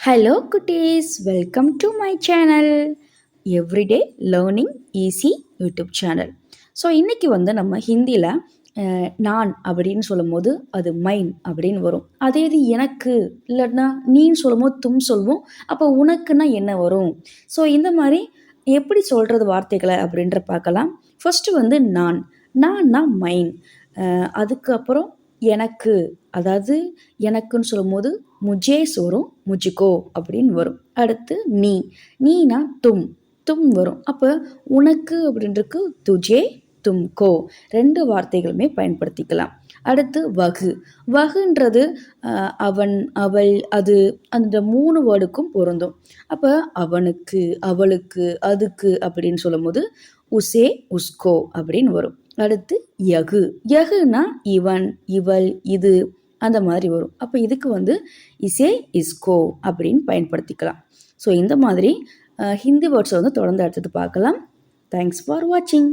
Hello குட்டீஸ், welcome to my channel everyday learning easy YouTube channel. So இன்றைக்கி நம்ம ஹிந்தியில் நான் அப்படின்னு சொல்லும்போது அது மைன் அப்படின்னு வரும். அதே இது எனக்கு இல்லைன்னா நீன்னு சொல்லும்போது தும் சொல்வோம். அப்போ உனக்குன்னா என்ன வரும்? ஸோ இந்த மாதிரி எப்படி சொல்கிறது வார்த்தைகளை அப்படின்ற பார்க்கலாம். ஃபஸ்ட்டு நான்னா மைன். அதுக்கப்புறம் எனக்கு, அதாவது எனக்குன்னு சொல்லும்போது முஜேஸ் வரும், முஜிகோ அப்படின்னு வரும். அடுத்து நீனா தும் வரும். அப்போ உனக்கு அப்படின்றக்கு துஜே, தும்கோ 2 வார்த்தைகளுமே பயன்படுத்திக்கலாம். அடுத்து வகுன்றது அவன், அவள், அது அந்த 3 வேர்டுக்கும் பொருந்தும். அப்போ அவனுக்கு, அவளுக்கு, அதுக்கு அப்படின்னு சொல்லும்போது உசே, உஸ்கோ அப்படின்னு வரும். அடுத்து யகுனா இவன், இவள், இது அந்த மாதிரி வரும். அப்போ இதுக்கு இசே, இஸ்கோ அப்படின்னு பயன்படுத்திக்கலாம். ஸோ இந்த மாதிரி ஹிந்தி வேர்ட்ஸை தொடர்ந்து அடுத்தது பார்க்கலாம். தேங்க்ஸ் ஃபார் வாட்சிங்.